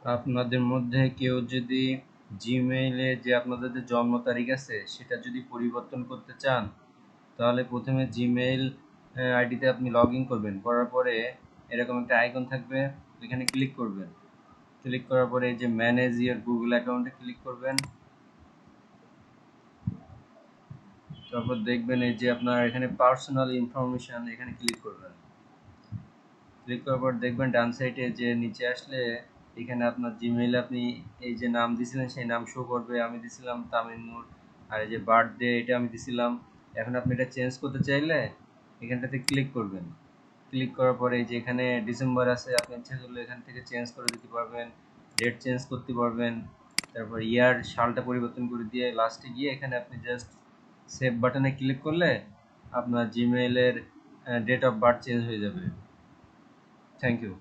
আপনাদের মধ্যে কেউ যদি জিমেইলে যে আপনাদের যে জন্ম তারিখ আছে সেটা যদি পরিবর্তন করতে চান, তাহলে প্রথমে জিমেইল আইডিতে আপনি লগ ইন করবেন। করার পরে এরকম একটা আইকন থাকবে, এখানে ক্লিক করবেন। ক্লিক করার পরে এই যে ম্যানেজ ইওর গুগল অ্যাকাউন্টে ক্লিক করবেন। তারপর দেখবেন এই যে আপনার এখানে পার্সোনাল ইনফরমেশন, এখানে ক্লিক করবেন। ক্লিক করার পর দেখবেন ডান সাইডে যে নিচে আসলে এখানে আপনার জিমেইলে আপনি এই যে নাম দিয়েছিলেন সেই নাম শো করবে। আমি দিছিলাম তামিমুর। আর এই যে বার্থডে এটা আমি দিছিলাম। এখন আপনি এটা চেঞ্জ করতে চাইলে এখানটাতে ক্লিক করবেন। ক্লিক করার পরে এই যে এখানে ডিসেম্বর আছে, আপনি ইচ্ছা করলে এখান থেকে চেঞ্জ করে দিতে পারবেন, ডেট চেঞ্জ করতে পারবেন। তারপর ইয়ার সালটা পরিবর্তন করে দিয়ে লাস্টে গিয়ে এখানে আপনি জাস্ট সেভ বাটনে ক্লিক করলে আপনার জিমেইলের ডেট অফ বার্থ চেঞ্জ হয়ে যাবে। Thank you.